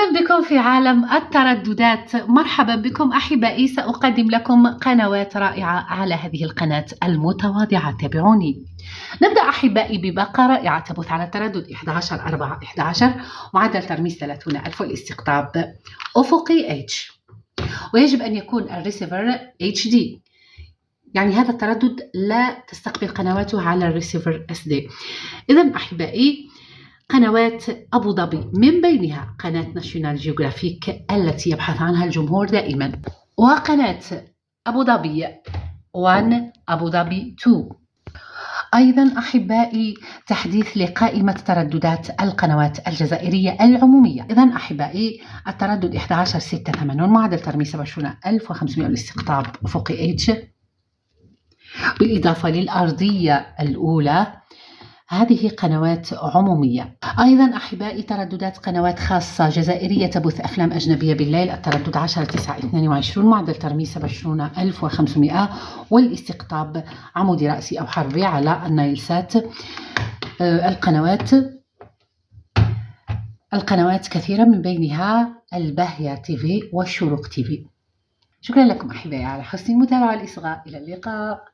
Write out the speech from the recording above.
أهلا بكم في عالم الترددات. مرحبا بكم أحبائي، سأقدم لكم قنوات رائعة على هذه القناة المتواضعة. تابعوني. نبدأ أحبائي بباقة رائعة تبث على تردد 11.4.11 معدل ترميز 30,000 والاستقطاب أفقي H، ويجب أن يكون الريسيفر HD، يعني هذا التردد لا تستقبل قنواته على الريسيفر SD. إذن أحبائي، قنوات أبو ظبي من بينها قناة ناشيونال جيوغرافيك التي يبحث عنها الجمهور دائما، وقناة أبو ظبي 1 أبو ظبي 2. أيضا أحبائي تحديث لقائمة ترددات القنوات الجزائرية العمومية. إذن أحبائي التردد 11.6.80 معدل ترميز 27,500 والاستقطاب أفقي H، بالإضافة للأرضية الأولى. هذه قنوات عمومية. أيضا أحبائي ترددات قنوات خاصة جزائرية تبث أفلام أجنبية بالليل. التردد 10.9.22 معدل ترميز 27,500 والاستقطاب عمودي رأسي أو حربي على النايلسات. القنوات كثيرة من بينها الباهية TV والشروق TV. شكرا لكم أحبائي على حسن المتابعة والإصغاء. إلى اللقاء.